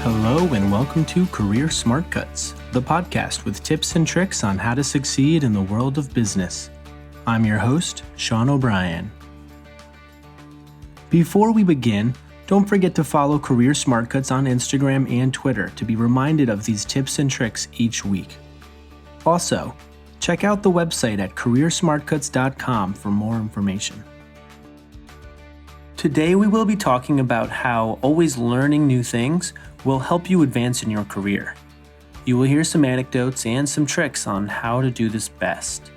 Hello and welcome to Career Smartcuts, the podcast with tips and tricks on how to succeed in the world of business. I'm your host, Sean O'Brien. Before we begin, don't forget to follow Career Smartcuts on Instagram and Twitter to be reminded of these tips and tricks each week. Also, check out the website at careersmartcuts.com for more information. Today we will be talking about how always learning new things will help you advance in your career. You will hear some anecdotes and some tricks on how to do this best.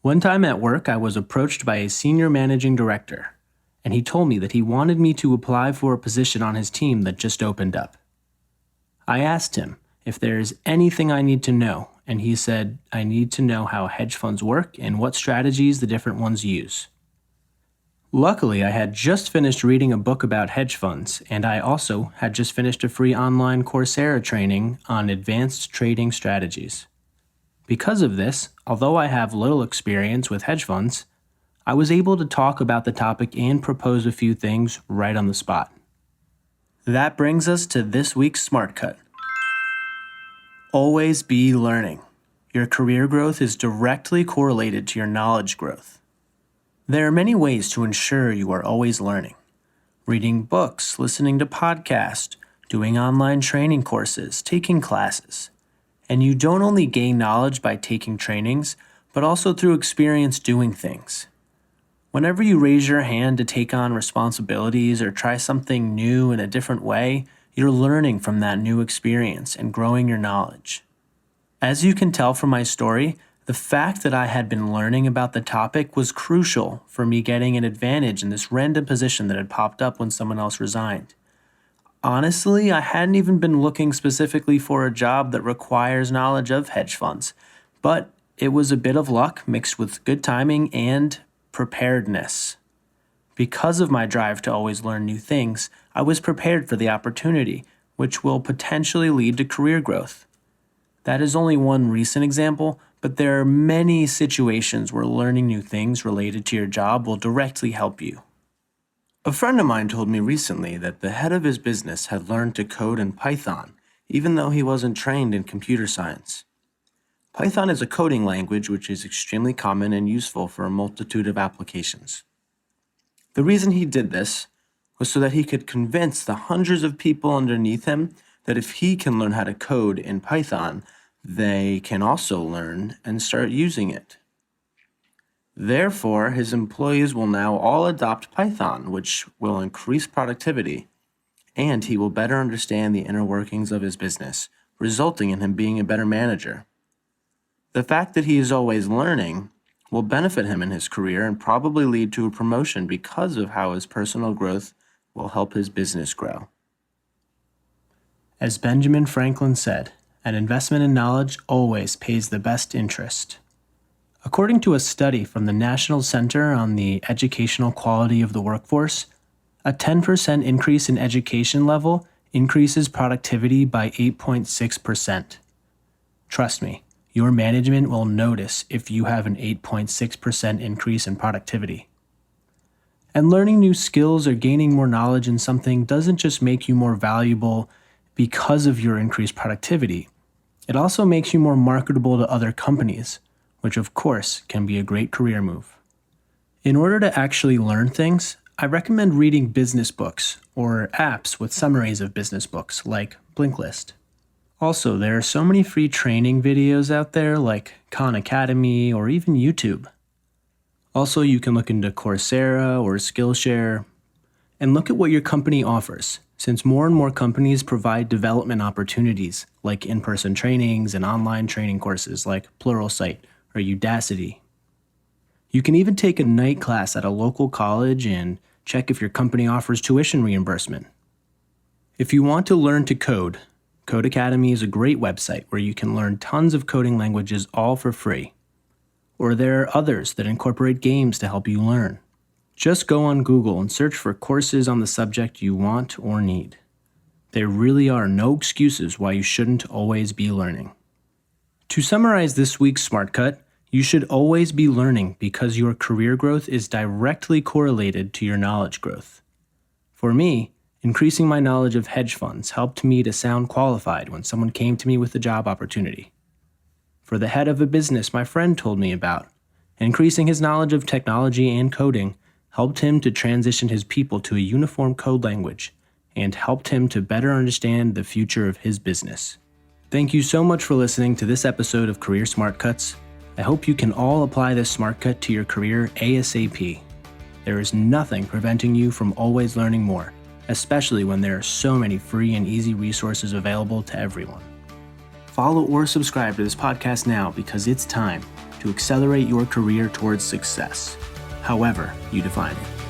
One time at work, I was approached by a senior managing director, and he told me that he wanted me to apply for a position on his team that just opened up. I asked him if there's anything I need to know, and he said I need to know how hedge funds work and what strategies the different ones use. Luckily, I had just finished reading a book about hedge funds, and I also had just finished a free online Coursera training on advanced trading strategies. Because of this, although I have little experience with hedge funds, I was able to talk about the topic and propose a few things right on the spot. That brings us to this week's Smart Cut. Always be learning. Your career growth is directly correlated to your knowledge growth. There are many ways to ensure you are always learning. Reading books, listening to podcasts, doing online training courses, taking classes. And you don't only gain knowledge by taking trainings, but also through experience doing things. Whenever you raise your hand to take on responsibilities or try something new in a different way, you're learning from that new experience and growing your knowledge. As you can tell from my story, the fact that I had been learning about the topic was crucial for me getting an advantage in this random position that had popped up when someone else resigned. Honestly, I hadn't even been looking specifically for a job that requires knowledge of hedge funds, but it was a bit of luck mixed with good timing and preparedness. Because of my drive to always learn new things, I was prepared for the opportunity, which will potentially lead to career growth. That is only one recent example, but there are many situations where learning new things related to your job will directly help you. A friend of mine told me recently that the head of his business had learned to code in Python, even though he wasn't trained in computer science. Python is a coding language which is extremely common and useful for a multitude of applications. The reason he did this was so that he could convince the hundreds of people underneath him that if he can learn how to code in Python, they can also learn and start using it. Therefore, his employees will now all adopt Python, which will increase productivity, and he will better understand the inner workings of his business, resulting in him being a better manager. The fact that he is always learning will benefit him in his career and probably lead to a promotion because of how his personal growth will help his business grow. As Benjamin Franklin said, an investment in knowledge always pays the best interest. According to a study from the National Center on the Educational Quality of the Workforce, a 10% increase in education level increases productivity by 8.6%. Trust me, your management will notice if you have an 8.6% increase in productivity. And learning new skills or gaining more knowledge in something doesn't just make you more valuable because of your increased productivity. It also makes you more marketable to other companies, which of course can be a great career move. In order to actually learn things, I recommend reading business books or apps with summaries of business books like Blinkist. Also, there are so many free training videos out there like Khan Academy or even YouTube. Also, you can look into Coursera or Skillshare and look at what your company offers, since more and more companies provide development opportunities like in-person trainings and online training courses like Pluralsight or Udacity. You can even take a night class at a local college and check if your company offers tuition reimbursement. If you want to learn to code, Code Academy is a great website where you can learn tons of coding languages all for free. Or there are others that incorporate games to help you learn. Just go on Google and search for courses on the subject you want or need. There really are no excuses why you shouldn't always be learning. To summarize this week's Smart Cut, you should always be learning because your career growth is directly correlated to your knowledge growth. For me, increasing my knowledge of hedge funds helped me to sound qualified when someone came to me with a job opportunity. For the head of a business my friend told me about, increasing his knowledge of technology and coding helped him to transition his people to a uniform code language and helped him to better understand the future of his business. Thank you so much for listening to this episode of Career Smart Cuts. I hope you can all apply this smart cut to your career ASAP. There is nothing preventing you from always learning more, especially when there are so many free and easy resources available to everyone. Follow or subscribe to this podcast now because it's time to accelerate your career towards success, however you define it.